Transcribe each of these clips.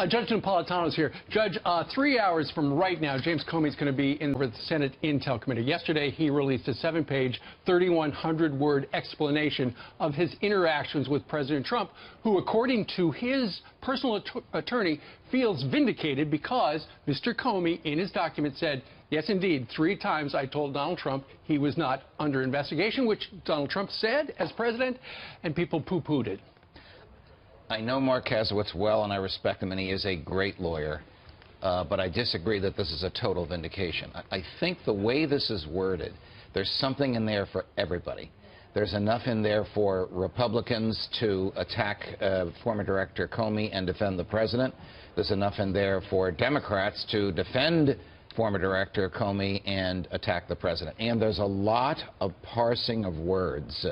Judge Napolitano's here. Judge, 3 hours from right now, James Comey's going to be in the Senate Intel Committee. Yesterday, he released a 7-page, 3,100-word explanation of his interactions with President Trump, who, according to his personal attorney, feels vindicated because Mr. Comey, in his document, said, yes, indeed, 3 times I told Donald Trump he was not under investigation, which Donald Trump said as president, and people poo-pooed it. I know Mark Kasowitz well, and I respect him, and he is a great lawyer. But I disagree that this is a total vindication. I think the way this is worded, there's something in there for everybody. There's enough in there for Republicans to attack former Director Comey and defend the president. There's enough in there for Democrats to defend former Director Comey and attack the president. And there's a lot of parsing of words.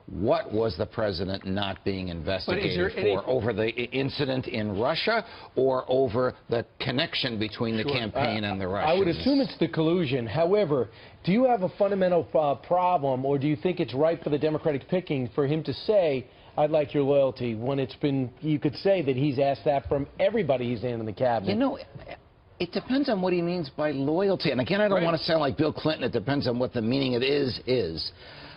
What was the president not being investigated for? Over the incident in Russia or over the connection between the campaign and the Russians? I would assume it's the collusion. However, do you have a fundamental problem, or do you think it's right for the Democratic picking for him to say, I'd like your loyalty, when it's been, you could say that he's asked that from everybody he's in the cabinet? You know, it depends on what he means by loyalty. And again, I don't want to sound like Bill Clinton. It depends on what the meaning of it is.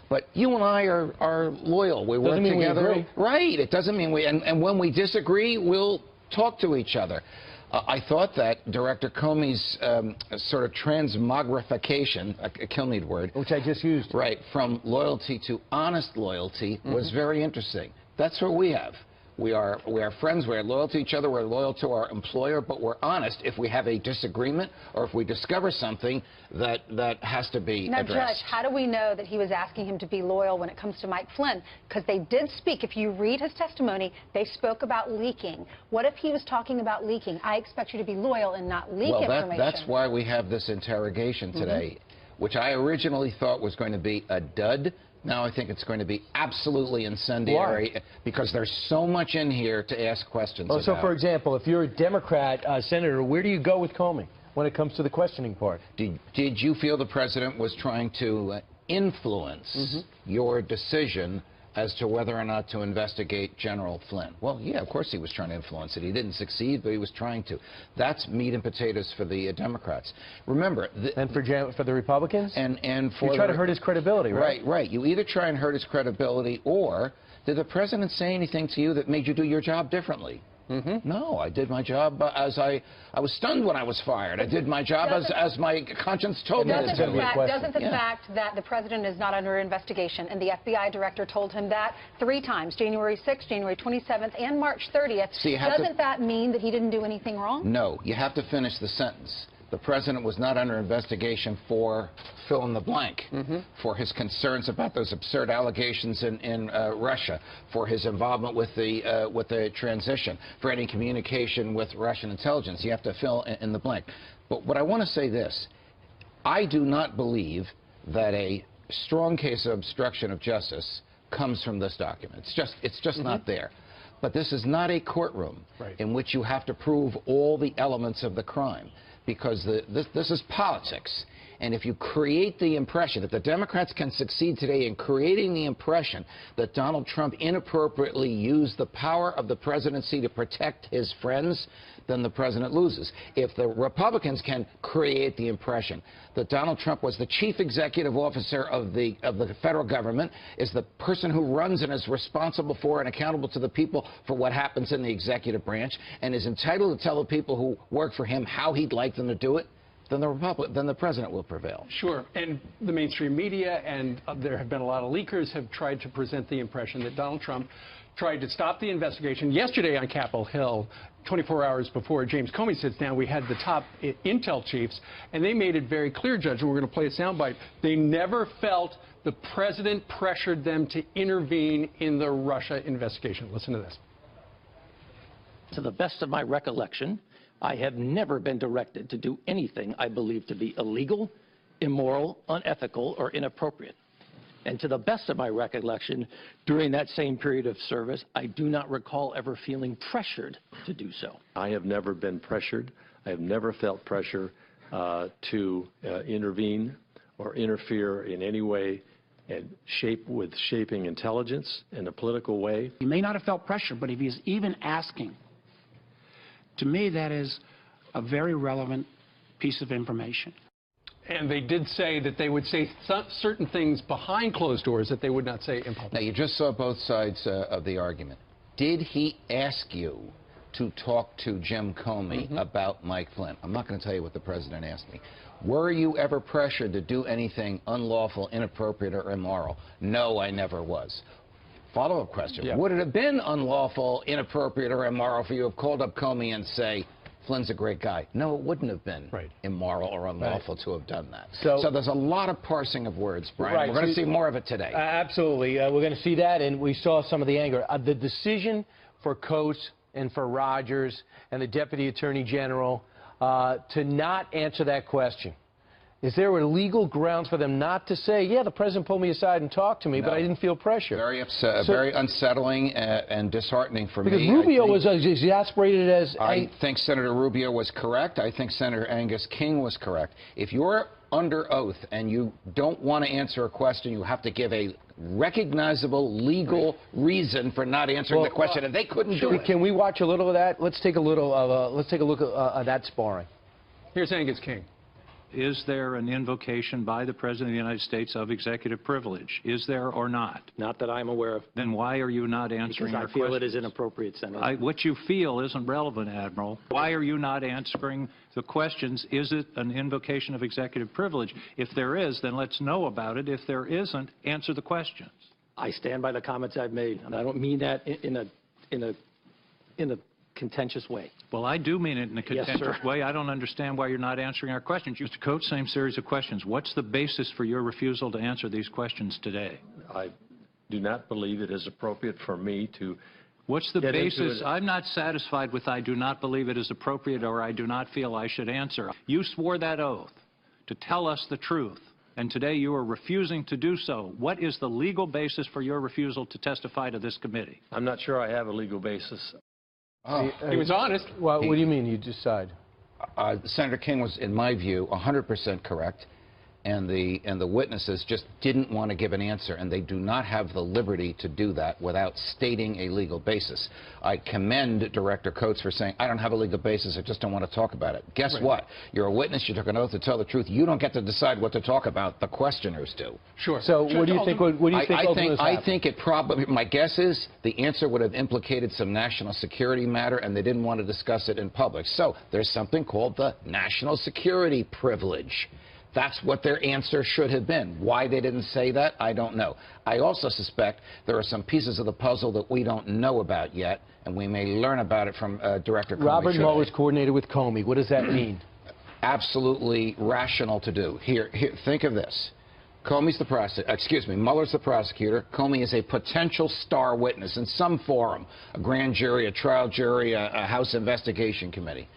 But you and I are loyal. We work together. Right. It doesn't mean we... And when we disagree, we'll talk to each other. I thought that Director Comey's sort of transmogrification, a Kilmeade word... which I just used. Right. From loyalty to honest loyalty was very interesting. That's what we have. We are friends, we're loyal to each other, we're loyal to our employer, but we're honest if we have a disagreement or if we discover something that has to be addressed. Now, Judge, how do we know that he was asking him to be loyal when it comes to Mike Flynn? Because they did speak. If you read his testimony, they spoke about leaking. What if he was talking about leaking? I expect you to be loyal and not leak information. That's why we have this interrogation today, which I originally thought was going to be a dud. Now I think it's going to be absolutely incendiary because there's so much in here to ask questions about. So, for example, if you're a Democrat senator, where do you go with Comey when it comes to the questioning part? Did you feel the president was trying to influence your decision as to whether or not to investigate General Flynn? Well, yeah, of course he was trying to influence it. He didn't succeed, but he was trying to. That's meat and potatoes for the Democrats. Remember... And for the Republicans? And for... You try to hurt his credibility, right? Right. You either try and hurt his credibility, or did the president say anything to you that made you do your job differently? No, I did my job as I was stunned when I was fired. I did my job as my conscience told me to do. Doesn't the fact that the president is not under investigation and the FBI director told him that 3 times, January 6th, January 27th, and March 30th, doesn't that mean that he didn't do anything wrong? No, you have to finish the sentence. The president was not under investigation for fill in the blank, for his concerns about those absurd allegations in Russia, for his involvement with the transition, for any communication with Russian intelligence. You have to fill in the blank. But what I want to say this, I do not believe that a strong case of obstruction of justice comes from this document. It's just not there. But this is not a courtroom in which you have to prove all the elements of the crime, because this is politics. And if you create the impression, if the Democrats can succeed today in creating the impression that Donald Trump inappropriately used the power of the presidency to protect his friends, then the president loses. If the Republicans can create the impression that Donald Trump was the chief executive officer of the federal government, is the person who runs and is responsible for and accountable to the people for what happens in the executive branch, and is entitled to tell the people who work for him how he'd like them to do it, then the president will prevail. Sure. And the mainstream media, and there have been a lot of leakers, have tried to present the impression that Donald Trump tried to stop the investigation. Yesterday on Capitol Hill, 24 hours before James Comey sits down, we had the top intel chiefs, and they made it very clear, Judge, and we're going to play a soundbite, they never felt the president pressured them to intervene in the Russia investigation. Listen to this. To the best of my recollection, I have never been directed to do anything I believe to be illegal, immoral, unethical, or inappropriate. And to the best of my recollection, during that same period of service, I do not recall ever feeling pressured to do so. I have never been pressured. I have never felt pressure to intervene or interfere in any way and shaping intelligence in a political way. He may not have felt pressure, but if he's even asking To me, that is a very relevant piece of information. And they did say that they would say certain things behind closed doors that they would not say in public. Now, you just saw both sides of the argument. Did he ask you to talk to Jim Comey about Mike Flynn? I'm not going to tell you what the president asked me. Were you ever pressured to do anything unlawful, inappropriate, or immoral? No, I never was. Follow-up question. Yeah. Would it have been unlawful, inappropriate, or immoral for you to have called up Comey and say, Flynn's a great guy? No, it wouldn't have been immoral or unlawful to have done that. So there's a lot of parsing of words, Brian. We're going to see more of it today. Absolutely. We're going to see that, and we saw some of the anger. The decision for Coates and for Rogers and the Deputy Attorney General to not answer that question. Is there a legal grounds for them not to say, yeah, the president pulled me aside and talked to me, but I didn't feel pressure? Very upset, very unsettling and disheartening for me. Because Rubio was as exasperated as... I think Senator Rubio was correct. I think Senator Angus King was correct. If you're under oath and you don't want to answer a question, you have to give a recognizable legal reason for not answering the question, and they couldn't do it. Can we watch a little of that? Let's take a little of let's take a look at that sparring. Here's Angus King. Is there an invocation by the President of the United States of executive privilege? Is there or not? Not that I'm aware of. Then why are you not answering our questions? I feel it is questions? inappropriate, Senator. What you feel isn't relevant, Admiral. Why are you not answering the questions? Is it an invocation of executive privilege? If there is, then let's know about it. If there isn't, answer the questions. I stand by the comments I've made, and I don't mean that in a contentious way. Well, I do mean it in a contentious sir. way. I don't understand why you're not answering our questions. Mr. Coates, same series of questions. What's the basis for your refusal to answer these questions today? I do not believe it is appropriate for me to... What's the basis? I'm not satisfied with I do not believe it is appropriate or I do not feel I should answer. You swore that oath to tell us the truth, and today you are refusing to do so. What is the legal basis for your refusal to testify to this committee? I'm not sure I have a legal basis. He was honest. Well, what do you mean you decide? Senator King was, in my view, 100% correct, and the witnesses just didn't want to give an answer, and they do not have the liberty to do that without stating a legal basis. I commend Director Coates for saying, I don't have a legal basis, I just don't want to talk about it. Guess what? You're a witness, you took an oath to tell the truth. You don't get to decide what to talk about. The questioners do. Sure. So what do you think? What do you think? I think it probably. My guess is the answer would have implicated some national security matter, and they didn't want to discuss it in public. So there's something called the national security privilege. That's what their answer should have been. Why they didn't say that, I don't know. I also suspect there are some pieces of the puzzle that we don't know about yet, and we may learn about it from Director Comey. Robert Mueller's coordinated with Comey. What does that mean? Absolutely rational to do. Here, think of this. Comey's the prosecutor. Mueller's the prosecutor. Comey is a potential star witness in some forum, a grand jury, a trial jury, a House investigation committee.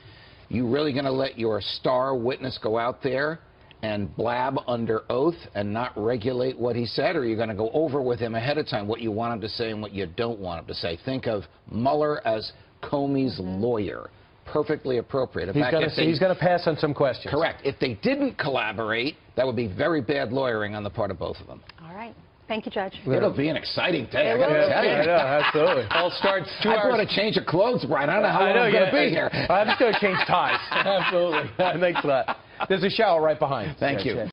You really going to let your star witness go out there and blab under oath and not regulate what he said, or are you going to go over with him ahead of time what you want him to say and what you don't want him to say? Think of Mueller as Comey's lawyer. Perfectly appropriate. He's going to pass on some questions. Correct. If they didn't collaborate, that would be very bad lawyering on the part of both of them. All right. Thank you, Judge. It'll be an exciting day. I got to tell you. I know, absolutely. All starts 2 hours. I brought a change of clothes, Brian. I don't know how long I'm going to be here. I'm just going to change ties. Absolutely. Thanks for that. There's a shower right behind. Thank you.